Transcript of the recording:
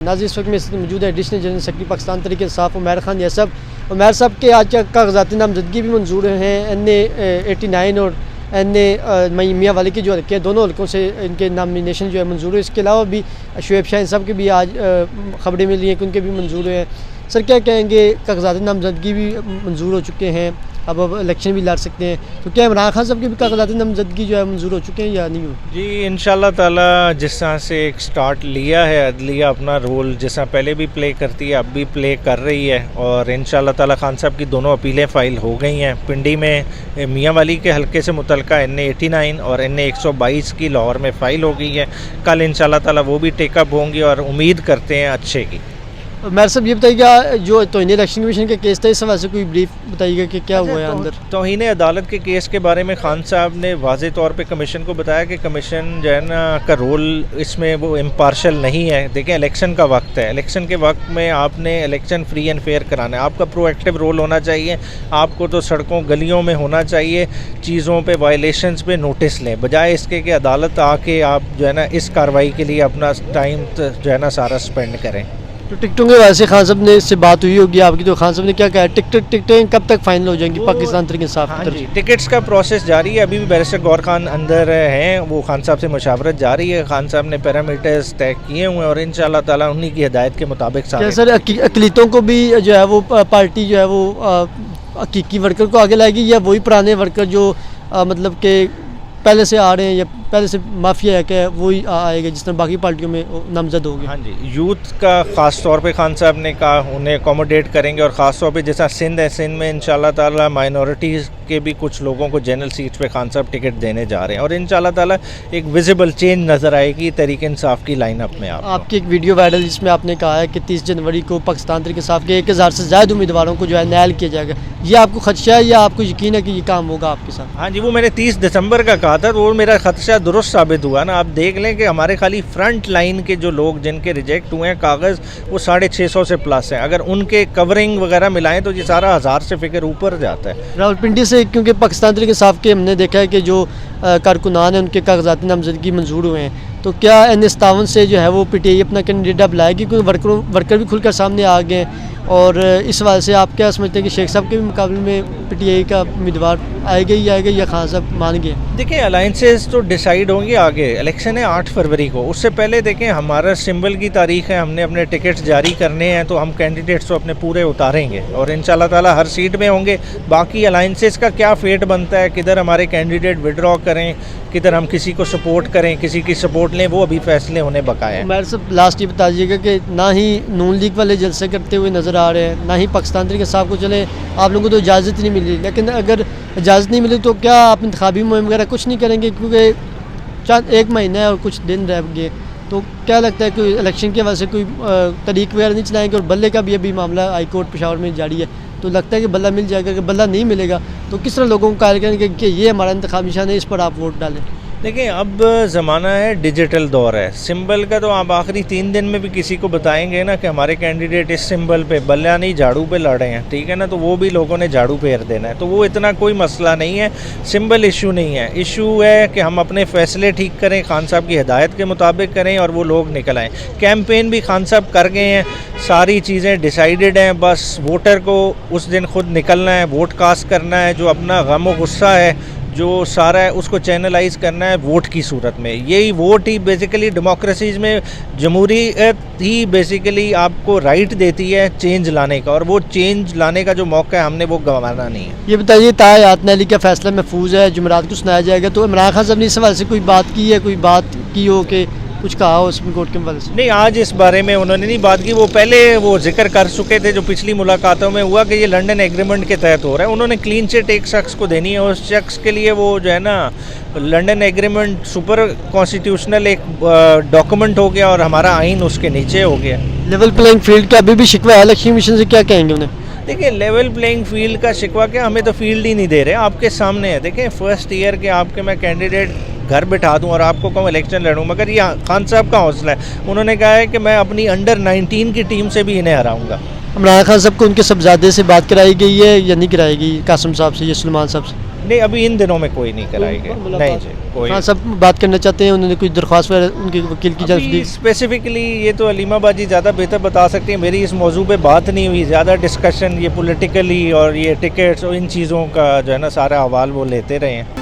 नाज़रीन इस वक्त में मौजूद है additional general secretary Pakistan Tehreek Insaf Umair Khan यासब। Umair साहब के आज कागजाती नामजदगी भी मंजूर हैं। NA89 और NA मियाँ वाली के जो हल्के हैं, दोनों हल्कों से इनके नामिनेशन जो है मंजूर है। इसके अलावा भी शुएब शाहीन साहब के भी आज खबरें मिली हैं कि उनके भी मंजूर हैं। सर क्या कहेंगे, कागजाती नामजदगी भी मंजूर हो चुके हैं, अब इलेक्शन भी लड़ सकते हैं, तो क्या इमरान खान साहब के भी कागजाती नामजदगी जो है मंजूर हो चुके हैं या नहीं हो? जी इंशाल्लाह ताला जिस तरह से एक स्टार्ट लिया है अदलिया अपना रोल जिस तरह पहले भी प्ले करती है अब भी प्ले कर रही है, और इंशाल्लाह ताला खान साहब की दोनों अपीलें फ़ाइल हो गई हैं। पिंडी में मियाँ वाली के हल्के से मुतल्लिका NA89 और NA122 की लाहौर में फ़ाइल हो गई है। कल इंशाल्लाह ताला वो भी टेकअप होंगी और उम्मीद करते हैं अच्छे की। मेरे साहब ये बताइएगा, जो तौहीन इलेक्शन कमीशन का केस था, इस हवाले से कोई ब्रीफ बताइएगा कि क्या हुआ है अंदर? तौहीन अदालत के केस के बारे में खान साहब ने वाज़े तौर पे कमीशन को बताया कि कमीशन जो है ना का रोल इसमें वो इम्पार्शल नहीं है। देखें इलेक्शन का वक्त है, इलेक्शन के वक्त में आपने इलेक्शन फ्री एंड फेयर कराना है, आपका प्रोएक्टिव रोल होना चाहिए। आपको तो सड़कों गलियों में होना चाहिए, चीज़ों पे वायलेशंस पे नोटिस लें, बजाय इसके कि अदालत आके आप जो है ना इस कार्रवाई के लिए अपना टाइम जो है ना सारा स्पेंड करें। तो टिकटों के वजह से खान साहब ने इससे बात हुई होगी आपकी, तो खान साहब ने क्या कहा? टिकटें कब तक फाइनल हो जाएंगी पाकिस्तान तहरीक इंसाफ की तरफ? टिकट्स का प्रोसेस जारी है, अभी भी बैरिस्टर गौर खान अंदर हैं, वो खान साहब से मशावरत जारी है। खान साहब ने पैरामीटर्स तय किए हुए हैं और इंशाल्लाह ताला उन्हीं की हिदायत के मुताबिक क्या सर अकलीतों को भी जो है वो पार्टी जो है वो हकीकी वर्कर को आगे लाएगी, या वही पुराने वर्कर जो मतलब के पहले से आ रहे हैं या पहले से माफिया है क्या, वही आएगा जिस तरह बाकी पार्टियों में नामजद हो गए? हाँ जी, यूथ का ख़ास तौर पे खान साहब ने कहा उन्हें अकोमोडेट करेंगे, और ख़ास तौर पे जैसा सिंध है, सिंध में इंशाल्लाह ताला माइनॉरिटीज़ के भी कुछ लोगों को जनरल सीट्स पे खान साहब टिकट देने जा रहे हैं, और इंशाल्लाह ताला एक विजिबल चेंज नज़र आएगी तहरीक इंसाफ की लाइनअप में। आपकी एक वीडियो वायरल जिसमें आपने कहा है कि 30 जनवरी को पाकिस्तान तहरीक इंसाफ के 1000 से ज़्यादा उम्मीदवारों को जो है नैल किया जाएगा, ये आपको खदशा है या आपको यकीन है कि ये काम होगा आपके साथ? हाँ जी, वो मैंने 30 दिसंबर का कहा था, तो वो मेरा खदशा दुरुस्त साबित हुआ ना। आप देख लें कि हमारे खाली फ्रंट लाइन के जो लोग जिनके रिजेक्ट हुए हैं कागज़, वो 650 से प्लस हैं। अगर उनके कवरिंग वगैरह मिलाएं तो ये सारा 1000 से फिगर ऊपर जाता है। रावलपिंडी से, क्योंकि पाकिस्तान तहरीक इंसाफ के हमने देखा है कि जो कारकुनान हैं उनके कागजाती नामजदगी मंजूर हुए हैं, तो क्या NA57 से जो है वो PTI अपना कैंडिडेट अब लाएगी? क्योंकि वर्कर भी खुलकर सामने आ गए हैं, और इस वजह से आप क्या समझते हैं कि शेख साहब के भी मुकाबले में PTI का उम्मीदवार आएगा ही आएगा, या खान साहब मान गए? देखिए अलाइंसेस तो डिसाइड होंगे आगे, इलेक्शन है 8 फरवरी को, उससे पहले देखें हमारा सिंबल की तारीख है, हमने अपने टिकट्स जारी करने हैं, तो हम कैंडिडेट्स तो अपने पूरे उतारेंगे और इंशाल्लाह ताला हर सीट में होंगे। बाकी अलाइंसेस का क्या फेट बनता है, किधर हमारे कैंडिडेट विड्रॉ करें, किधर हम किसी को सपोर्ट करें, किसी की सपोर्ट लें, वो अभी फैसले होने बकाया है। मेरे सब लास्ट ये बता दीजिएगा कि ना ही नून लीग वाले जलसे करते हुए नज़र आ रहे हैं, ना ही पाकिस्तान तहरीक इंसाफ को चले, आप लोगों को तो इजाज़त नहीं मिली, लेकिन अगर इजाज़त नहीं मिली तो क्या आप इंतखाबी मुहिम वगैरह कुछ नहीं करेंगे? क्योंकि चंद 1 महीना है और कुछ दिन रह गए, तो क्या लगता है कोई इलेक्शन की वजह से कोई तरीक वगैरह नहीं चलाएंगे? और बल्ले का भी अभी मामला हाई कोर्ट पेशावर में जारी है, तो लगता है कि बल्ला मिल जाएगा। अगर बल्ला नहीं मिलेगा तो किस तरह लोगों को कायल करेंगे कि ये हमारा इंतखाबी निशान है, इस पर आप वोट डालें? देखिए अब ज़माना है, डिजिटल दौर है, सिंबल का तो आप आखिरी 3 दिन में भी किसी को बताएंगे ना कि हमारे कैंडिडेट इस सिंबल पे बल्ला नहीं झाड़ू पे लड़े हैं, ठीक है ना, तो वो भी लोगों ने झाड़ू फेर देना है, तो वो इतना कोई मसला नहीं है, सिंबल इशू नहीं है। इशू है कि हम अपने फ़ैसले ठीक करें, खान साहब की हिदायत के मुताबिक करें और वो लोग निकल आएँ। कैंपेन भी खान साहब कर गए हैं, सारी चीज़ें डिसाइडेड हैं, बस वोटर को उस दिन खुद निकलना है, वोट कास्ट करना है, जो अपना गम व गुस्सा है जो सारा है उसको चैनलाइज करना है वोट की सूरत में। यही वोट ही बेसिकली डेमोक्रेसीज में जमहूरियत ही बेसिकली आपको राइट देती है चेंज लाने का, और वो चेंज लाने का जो मौका है हमने वो गंवाना नहीं है। ये बताइए, तायात नैली का फैसला महफूज है, जुमेरात को सुनाया जाएगा, तो इमरान खान साहब ने इस सवाल से कोई बात की है, कोई बात की हो कि कुछ कहा हो सुप्रीम कोर्ट के हवाले से? नहीं, आज इस बारे में उन्होंने नहीं बात की, वो पहले वो जिक्र कर चुके थे जो पिछली मुलाकातों में हुआ कि ये लंदन एग्रीमेंट के तहत हो रहा है। उन्होंने क्लीन चिट एक शख्स को देनी है, उस शख्स के लिए वो जो है ना लंदन एग्रीमेंट सुपर कॉन्स्टिट्यूशनल एक डॉक्यूमेंट हो गया और हमारा आइन उसके नीचे हो गया। लेवल प्लेइंग फील्ड का अभी भी शिकवा है इलेक्शन कमीशन से, क्या कहेंगे उन्हें? देखिए लेवल प्लेइंग फील्ड का शिकवा क्या, हमें तो फील्ड ही नहीं दे रहे, आपके सामने है। देखिए फर्स्ट ईयर के आपके मैं कैंडिडेट घर बिठा दूं और आपको कहूँ इलेक्शन लड़ूं, मगर ये खान साहब का हौसला है, उन्होंने कहा है कि मैं अपनी अंडर 19 की टीम से भी इन्हें हराऊंगा। इमरान खान साहब को उनके सबजादे से बात कराई गई है या नहीं कराई गई, कासिम साहब से या सुलेमान साहब से? नहीं, अभी इन दिनों में कोई नहीं कराई गई, नहीं जी। कोई हाँ, सब बात करना चाहते हैं, उन्होंने कुछ दरख्वास्त वगैरह उनके वकील की जानब दी? स्पेसिफिकली ये तो अलीमा बाजी ज़्यादा बेहतर बता सकती है, मेरी इस मौजू पे बात नहीं हुई ज़्यादा डिस्कशन, ये पॉलिटिकली और ये टिकट्स और इन चीज़ों का जो है ना सारा हवाल वो लेते रहे हैं।